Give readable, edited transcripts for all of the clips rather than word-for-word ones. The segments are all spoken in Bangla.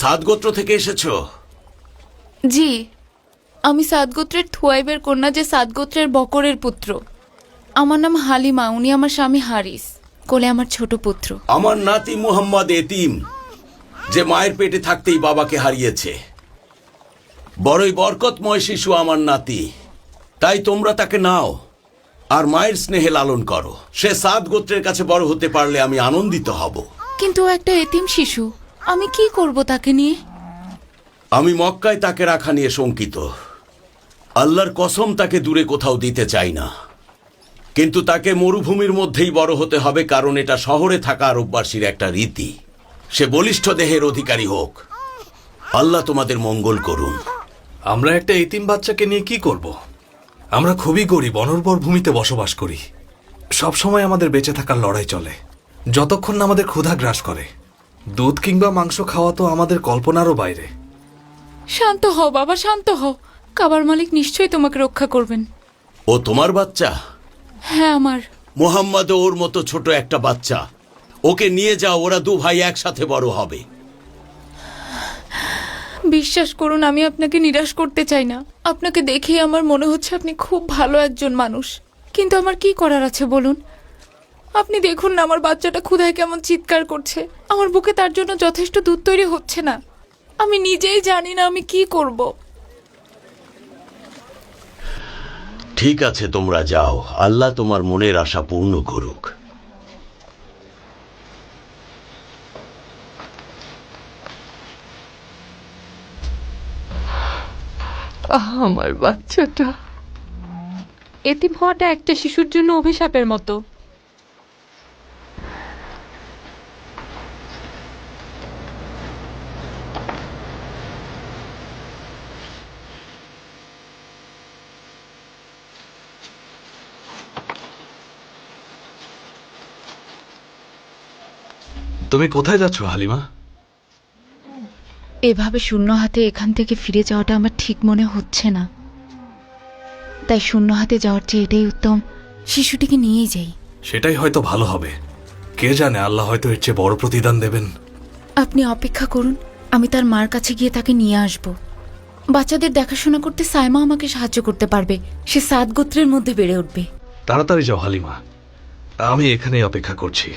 সাদ গোত্র থেকে এসেছো? জি, আমি সাদ গোত্রের থুয়াইবের কন্যা, যে সাদ গোত্রের বকরের পুত্র। আমার নাম হালিমা, উনি আমার স্বামী হারিস, কোলে আমার ছোট পুত্র। আমার নাতি মুহাম্মদ এতিম, যে মায়ের পেটে থাকতেই বাবাকে হারিয়েছে। বড়ই বরকতময় শিশু আমার নাতি, তাই তোমরা তাকে নাও আর মায়ের স্নেহে লালন করো। সে সাদ গোত্রের কাছে বড় হতে পারলে আমি আনন্দিত হব। কিন্তু ও একটা এতিম শিশু, আমি কি করব তাকে নিয়ে? আমি মক্কায় তাকে রাখা নিয়ে শঙ্কিত। আল্লাহর কসম, তাকে দূরে কোথাও দিতে চাই না। কিন্তু তাকে মরুভূমির মধ্যেই বড় হতে হবে, কারণ এটা শহরে থাকা আরববাসীর একটা রীতি। সে বলিষ্ঠ দেহের অধিকারী হোক। আল্লাহ তোমাদের মঙ্গল করুন। আমরা একটা এতিম বাচ্চাকে নিয়ে কি করব? আমরা খুবই গরিব, অনুর্বর ভূমিতে বসবাস করি। সব সময় আমাদের বেঁচে থাকার লড়াই চলে, যতক্ষণ না আমাদের ক্ষুধা গ্রাস করে। দুধ কিংবা মাংস খাওয়া তো আমাদের কল্পনারও বাইরে। শান্ত হও বাবা, শান্ত হও। কাবার মালিক নিশ্চয়ই তোমাকে রক্ষা করবেন। ও তোমার বাচ্চা? হ্যাঁ, আমার। মোহাম্মদ ওর মতো ছোট একটা বাচ্চা। ওকে নিয়ে যাও, ওরা দু ভাই একসাথে বড় হবে। বিশ্বাস করুন, আমি আপনাকে নিরাশ করতে চাই না। আপনাকে দেখেই আমার মনে হচ্ছে আপনি খুব ভালো একজন মানুষ। কিন্তু আমার কি করার আছে বলুন? আপনি দেখুন না, আমার বাচ্চাটা ক্ষুধায় কেমন চিৎকার করছে। আমার বুকে তার জন্য যথেষ্ট দুধ তৈরি হচ্ছে না। আমি নিজেই জানি না আমি কি করব। ঠিক আছে, তোমরা যাও। আল্লাহ তোমার মনের আশা পূর্ণ করুক। আমার বাচ্চাটা। এতিম হওয়াটা একটা শিশুর জন্য অভিশাপের মতো। তুমি কোথায় যাচ্ছ হালিমা? এভাবে শূন্য হাতে এখান থেকে ফিরে যাওয়াটা আমার ঠিক মনে হচ্ছে না। তাই শূন্য হাতে যাওয়ার চেয়ে এটাই উত্তম, শিশুটিকে নিয়েই যাই। সেটাই হয়তো ভালো হবে। কে জানে, আল্লাহ হয়তো এর চেয়ে বড় প্রতিদান দেবেন। আপনি অপেক্ষা করুন, আমি তার মার কাছে গিয়ে তাকে নিয়ে আসব। বাচ্চাদের দেখাশোনা করতে সাইমা আমাকে সাহায্য করতে পারবে। সে সাদ গোত্রের মধ্যে বেড়ে উঠবে। তাড়াতাড়ি যাও হালিমা, আমি এখানেই অপেক্ষা করছি।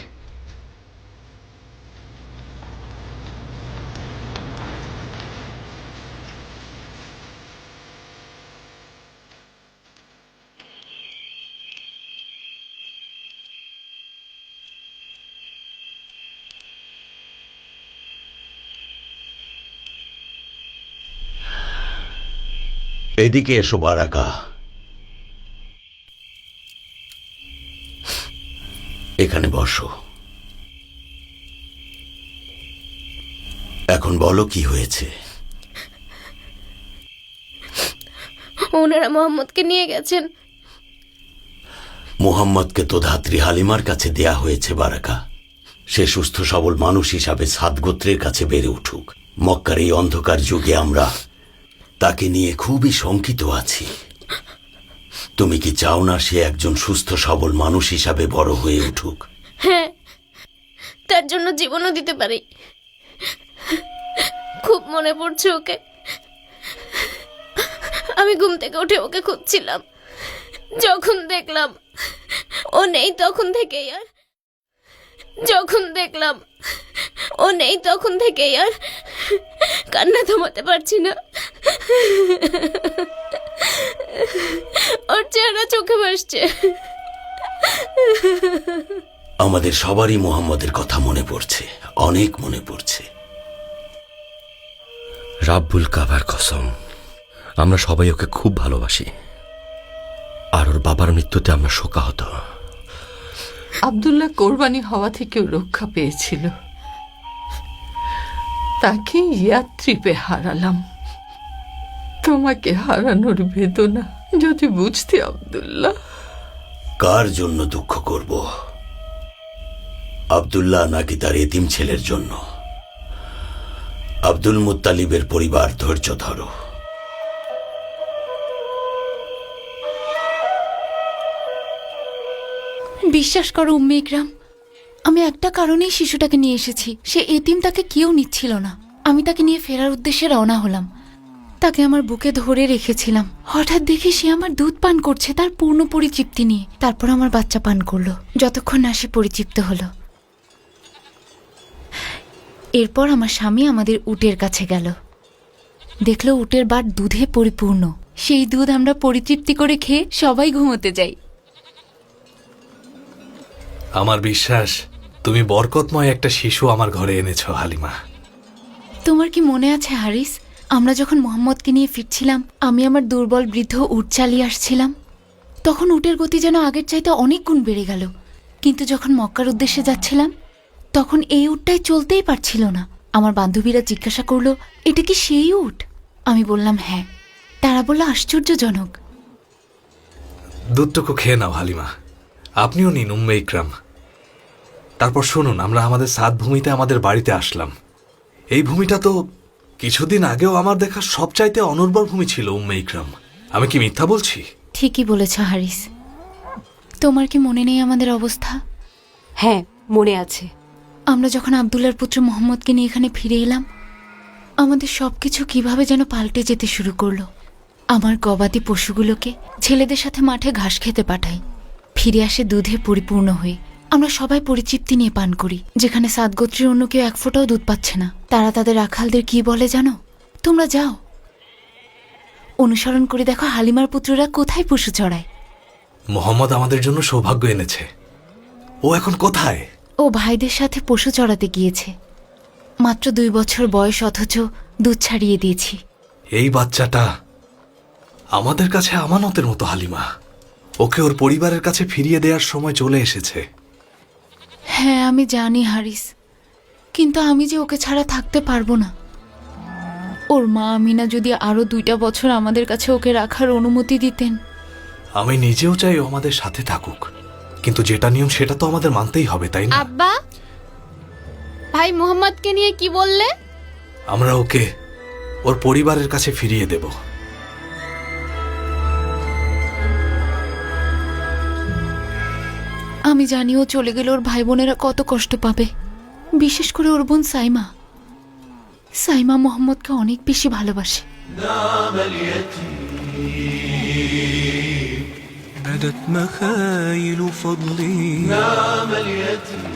এদিকে এসো বারাকা। এখানে বসো। এখন বলো কি হয়েছে? ওনারা মোহাম্মদকে নিয়ে গেছেন। মুহাম্মদকে তো ধাত্রী হালিমার কাছে দেয়া হয়েছে বারাকা। সে সুস্থ সবল মানুষ হিসাবে সাদ গোত্রের কাছে বেড়ে উঠুক। মক্কার এই অন্ধকার যুগে আমরা তাকে নিয়ে খুবই শঙ্কিত আছি। তুমি কি চাও না সে একজন সুস্থ সবল মানুষ হিসাবে বড় হয়ে উঠুক? হ্যাঁ, তার জন্য জীবনও দিতে পারি। খুব মনে পড়ছে ওকে। আমি ঘুম থেকে উঠে ওকে খুঁজছিলাম। যখন দেখলাম ও নেই, তখন থেকেই আর কান্না থামাতে পারছি না। ওর চেহারা চোখে ভাসছে। আমাদের সবারই মুহাম্মদের কথা মনে পড়ছে, অনেক মনে পড়ছে। রাব্বুল কাবার কসম, আমরা সবাই ওকে খুব ভালোবাসি। আর ওর বাবার মৃত্যুতে আমরা শোকাহত। আব্দুল্লাহ কোরবানি হওয়া থেকেও রক্ষা পেয়েছিল। তাকে ইয়াত্রিপে হারালাম। তোমাকে হারানোর বেদনা যদি বুঝতে আব্দুল্লাহ। কার জন্য দুঃখ করব? আব্দুল্লাহ নাকি তার এতিম ছেলের জন্য? আব্দুল মুত্তালিবের পরিবার, ধৈর্য ধরো। বিশ্বাস করো উম্মে ইকরাম, আমি একটা কারণেই শিশুটাকে নিয়ে এসেছি। সে এতিম, তাকে কেউ নিচ্ছিল না। আমি তাকে নিয়ে ফেরার উদ্দেশ্যে রওনা হলাম। তাকে আমার বুকে ধরে রেখেছিলাম। হঠাৎ দেখি সে আমার দুধ পান করছে, তার পূর্ণ পরিতৃপ্তি নিয়ে। তারপর আমার বাচ্চা পান করলো, যতক্ষণ না সে পরিতৃপ্ত হলো। এরপর আমার স্বামী আমাদের উটের কাছে গেল, দেখলো উটের বাট দুধে পরিপূর্ণ। সেই দুধ আমরা পরিতৃপ্তি করে খেয়ে সবাই ঘুমোতে যাই। আমার বিশ্বাস তুমি বরকতময় একটা শিশু আমার ঘরে এনেছো হালিমা। তোমার কি মনে আছে হারিস, আমরা যখন মোহাম্মদকে নিয়ে ফিরছিলাম, আমি আমার দুর্বল বৃদ্ধ উট চালিয়ে আসছিলাম। তখন উটের গতি যেন আগের চাইতে অনেক গুণ বেড়ে গেল। কিন্তু যখন মক্কার উদ্দেশ্যে যাচ্ছিলাম, তখন এই উটটাই চলতেই পারছিল না। আমার বান্ধবীরা জিজ্ঞাসা করলো, এটা কি সেই উট? আমি বললাম হ্যাঁ। তারা বলল আশ্চর্যজনক। দুধটুকু খেয়ে নাও হালিমা, আপনিও নিন উম্মে ইকরাম। তারপর শুনুন, আমরা আমাদের সাত ভূমিতে আমাদের বাড়িতে আসলাম। এই ভূমিটা তো কিছুদিন আগেও আমার দেখা সবচাইতে অনুর্বর ভূমি ছিল উম্মে ইকরাম। আমি কি মিথ্যা বলছি? ঠিকই বলেছ হারিস। তোমার কি মনে নেই আমাদের অবস্থা? হ্যাঁ, মনে আছে। আমরা যখন আব্দুল্লাহর পুত্র মোহাম্মদকে নিয়ে এখানে ফিরে এলাম, আমাদের সবকিছু কিভাবে যেন পাল্টে যেতে শুরু করলো। আমার গবাদি পশুগুলোকে ছেলেদের সাথে মাঠে ঘাস খেতে পাঠাই, ফিরে আসে দুধে পরিপূর্ণ হয়ে। আমরা সবাই পরিতৃপ্তি নিয়ে পান করি। যেখানে সাত গোত্রের অন্য কেউ এক ফোঁটাও দুধ পাচ্ছে না, তারা তাদের রাখালদের কি বলে জানো? তোমরা যাও, অনুসরণ করে দেখো হালিমার পুত্ররা কোথায় পশু চড়ায়। মোহাম্মদ আমাদের জন্য সৌভাগ্য এনেছে। ও এখন কোথায়? ও ভাইদের সাথে পশু চড়াতে গিয়েছে। মাত্র 2 বছর বয়স, অথচ দুধ ছাড়িয়ে দিয়েছি। এই বাচ্চাটা আমাদের কাছে আমানতের মতো হালিমা। ওকে ওর পরিবারের কাছে ফিরিয়ে দেওয়ার সময় চলে এসেছে। হ্যাঁ আমি জানি হারিস, কিন্তু আমি যে ওকে ছাড়া থাকতে পারবো না। ওর মা আমিনা যদি আরো 2টা বছর আমাদের কাছে ওকে রাখার অনুমতি দিতেন। আমি নিজেও চাই ও আমাদের সাথে থাকুক, কিন্তু যেটা নিয়ম সেটা তো আমাদের মানতেই হবে, তাই না? আব্বা, ভাই মোহাম্মদকে নিয়ে কি বললে? আমরা ওকে ওর পরিবারের কাছে ফিরিয়ে দেব। আমি জানি ও চলে গেলে ওর ভাই বোনেরা কত কষ্ট পাবে, বিশেষ করে ওর বোন সাইমা। সাইমা মোহাম্মদকে অনেক বেশি ভালোবাসে। بدت مخايل فضلي نام اليتيم